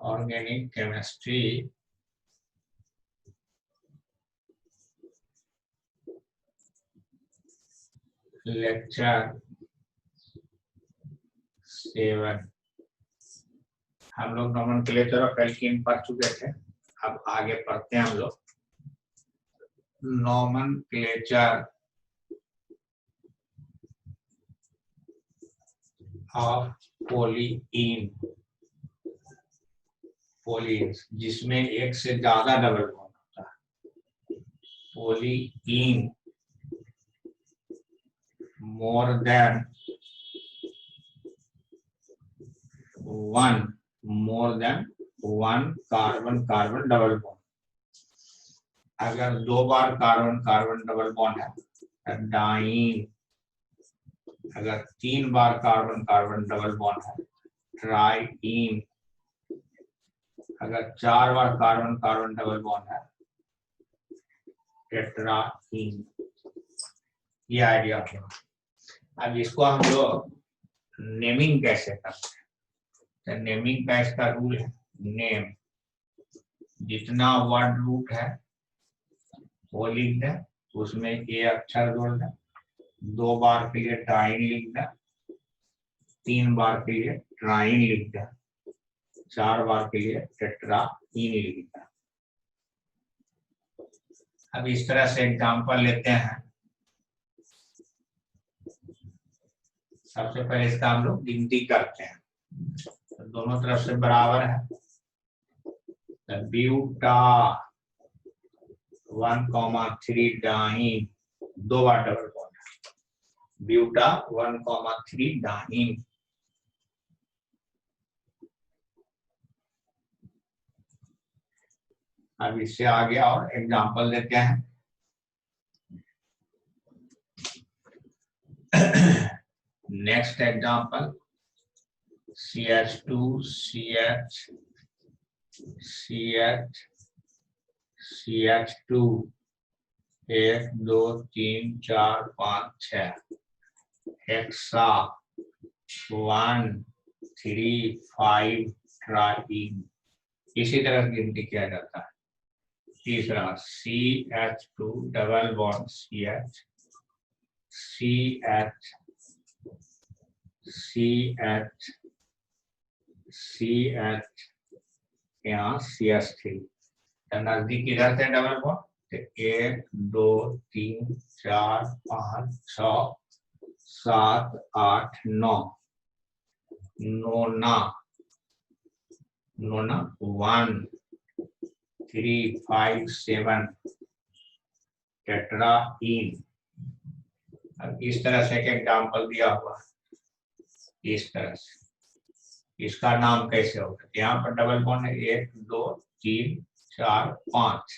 Organic chemistry lecture 7। हम लोग nomenclature of alkene पढ़ चुके थे, अब आगे पढ़ते हैं हम लोग नोमेनक्लेचर ऑफ पोलीन, पोलीन्स जिसमें एक से ज्यादा डबल बॉन्ड होता है। Pollen more than one carbon carbon double bond. अगर 2 बार कार्बन कार्बन डबल बॉन्ड है डाइन, अगर 3 बार कार्बन कार्बन डबल बॉन्ड है ट्राईन, अगर 4 बार कार्बन कार्बन डबल बॉन्ड है टेट्राईन। ये आइडिया था। अब इसको हम लोग नेमिंग कैसे करते हैं, तो नेमिंग का इसका रूल है नेम, जितना वर्ड रूट है वो लिख दें, उसमें ए अक्षर जोड़ दें, 2 बार के लिए ट्राइन लिख दें, 3 बार के लिए ट्राइन लिख दें, 4 बार के लिए टेट्राईन लिख दें। अब इस तरह से एग्जांपल लेते हैं। सबसे पहले इसका हम लोग गिनती करते हैं, तो दोनों तरफ से बराबर है। ब्यूटा 1,3 डाइन, 2 बार डबल बॉन्ड है, ब्यूटा 1,3 डाइन। अब इससे आगे और एग्जांपल देते हैं। Next example CH2 CH CH CH2 1 2 3 4 5 6 hexa 1 3 5 trying. इसी तरह गिनती किया जाता है। तीसरा CH2 double bond CH CH CH CH यहाँ CH3, नजदीक इधर से डबल बॉन्ड, तो 1 2 3 4 5 6 7 8 9 नोना 1 3 5 7 टेट्राईन। अब इस तरह से एक एग्जाम्पल दिया हुआ है, इस तरह से इसका नाम कैसे होगा, यहाँ पर डबल बॉन्ड है 1 2 3 4 5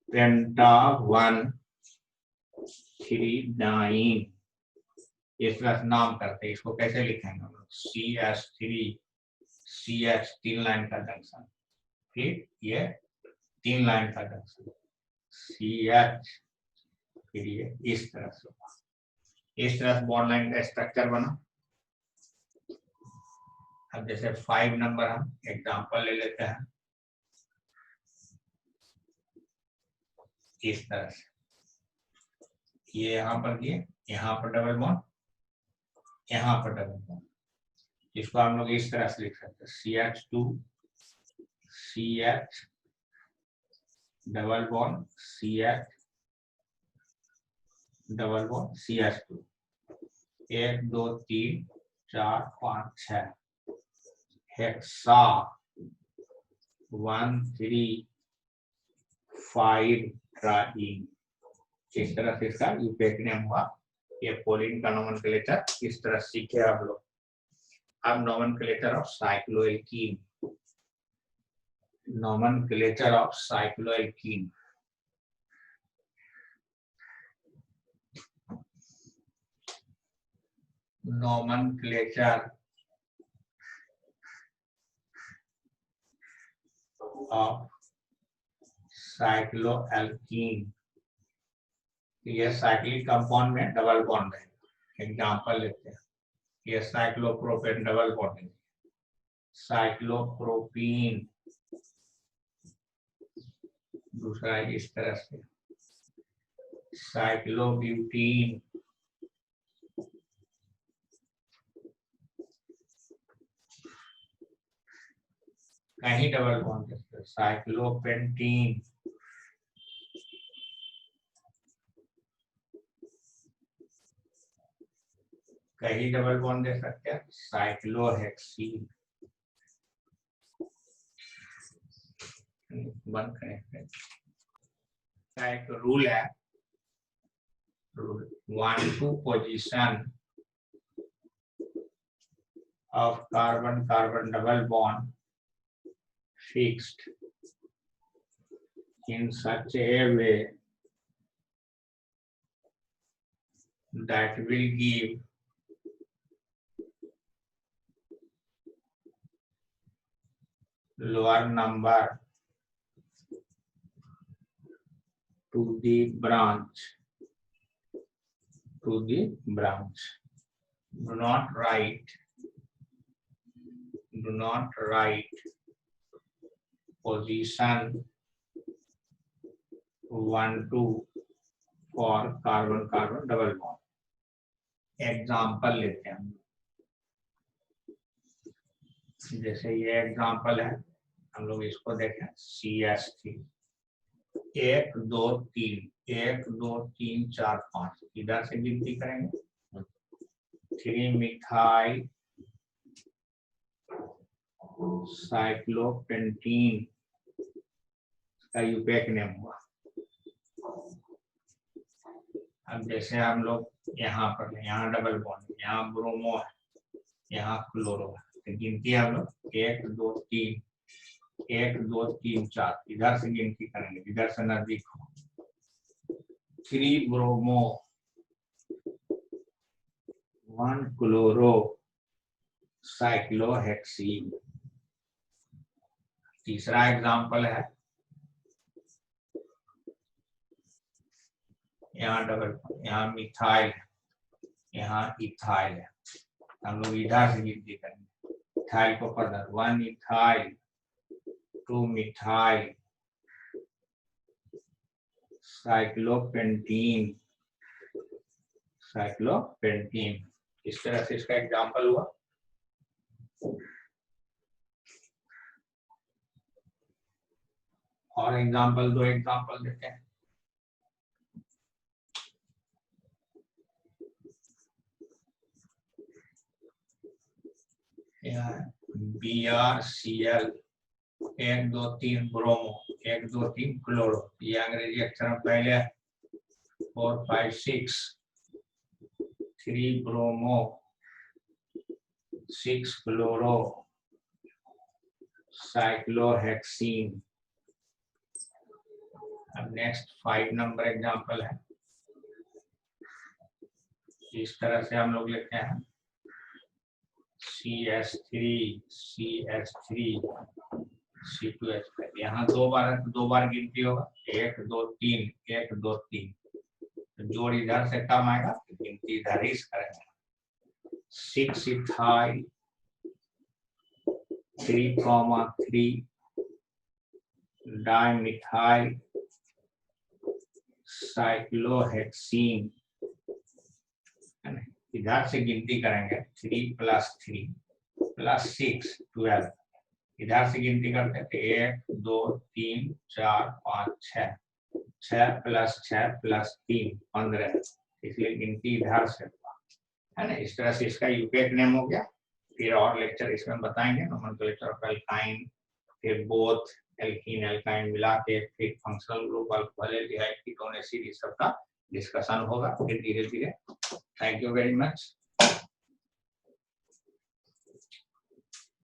पेंटा 1 3 डाइन। इस तरह से नाम करते हैं। इसको कैसे लिखेंगे हम लोग, CH3 CH 3 लाइन का जंक्शन, फिर ये 3 लाइन का जंक्शन CH, फिर ये इस तरह से होगा। इस तरह से बॉन्ड लाइन का स्ट्रक्चर बना। अब जैसे 5 नंबर हम एग्जांपल ले लेते हैं, इस तरह से ये यहाँ पर दिए, यहाँ पर डबल बॉन्ड, यहाँ पर डबल बॉन्ड। इसको हम लोग इस तरह से लिख सकते हैं CH2 CH double bond CH double bond CH2 1 2 3 4 5 6 hexa 1 3 5 trying. इस तरह से इसका यूपेक नेम हुआ। ये पोलीन का नोमेनक्लेचर इस तरह सीखे आप लोग। अब nomenclature of cycloalkene, nomenclature of cycloalkene. Nomenclature of cycloalkene, ये साइक्लिक कंपाउंड में डबल बॉन्ड है। एग्जांपल लेते हैं, ये साइक्लोप्रोपेन डबल बॉन्ड है, साइक्लोप्रोपीन, दूसरा इस तरह से साइक्लोब्यूटीन, कहीं डबल बॉन्ड साइक्लोपेंटीन, कहीं डबल बॉन्ड दे सकते हैं साइक्लोहेक्सीन। बंद करें। एक रूल है, rule 1-2 position of carbon-carbon double bond fixed in such a way that will give lower number to the branch. Do not write position 1-2 for carbon-carbon double bond. Example लेते हैं, जैसे ये एग्जाम्पल है, हम लोग इसको देखें CH3 1 2 3 1 2 3 4 5, इधर से गिनती करेंगे 3 मिथाइल साइक्लोपेंटीन का यूपेक नेम हुआ। अब जैसे हम लोग यहाँ पर, यहाँ डबल बॉन्ड, यहाँ ब्रोमो है, यहाँ क्लोरो है, तो गिनती हम लोग 1 2 3 1 2 3 4, इधर से गिनती करेंगे, इधर से नजदीक हो 3 ब्रोमो 1 क्लोरो साइक्लोहेक्सीन। तीसरा एग्जाम्पल है, यहाँ डबल, यहाँ मिथाइल, यहाँ इथाइल है, हम लोग इधर से गिनती करेंगे, इथाइल को पढ़ना 1 इथाइल 2 मिथाइल साइक्लोपेंटीन, इस तरह से इसका एग्जाम्पल हुआ। और एग्जाम्पल 2 एग्जाम्पल देते हैं, BrCl 1 2 3 ब्रोमो 1 2 3 क्लोरो, ये अंग्रेजी अक्षर में पहले 4 5 6 3 ब्रोमो 6 क्लोरो साइक्लोहेक्सीन। अब नेक्स्ट 5 नंबर एग्जाम्पल है, इस तरह से हम लोग लेते हैं CH3 C2H5, यहाँ दो बार गिनती होगा 1 2 3 1 2 3, जोड़ इधर से कम आएगा तो गिनती इधर ही करेंगे 6 इथाइल 3,3 डाइमिथाइल साइक्लोहेक्सीन, इधर से गिनती करेंगे 3 + 3 + 6 12, इधर से गिनती करते हैं 1 2 3 4 5 6 6 + 6 + 3 15, इसलिए गिनती इधर से है ना। इस तरह से इसका यूपेक नेम हो गया। फिर और लेक्चर इसमें बताएंगे, नोमेनक्लेचर ऑफ एल्काइन, फिर बोथ एल्कीन एल्काइन मिला के, फिर functional group alcohol aldehyde ketone acid, इस सब का डिस्कशन होगा फिर धीरे धीरे। Thank you very much.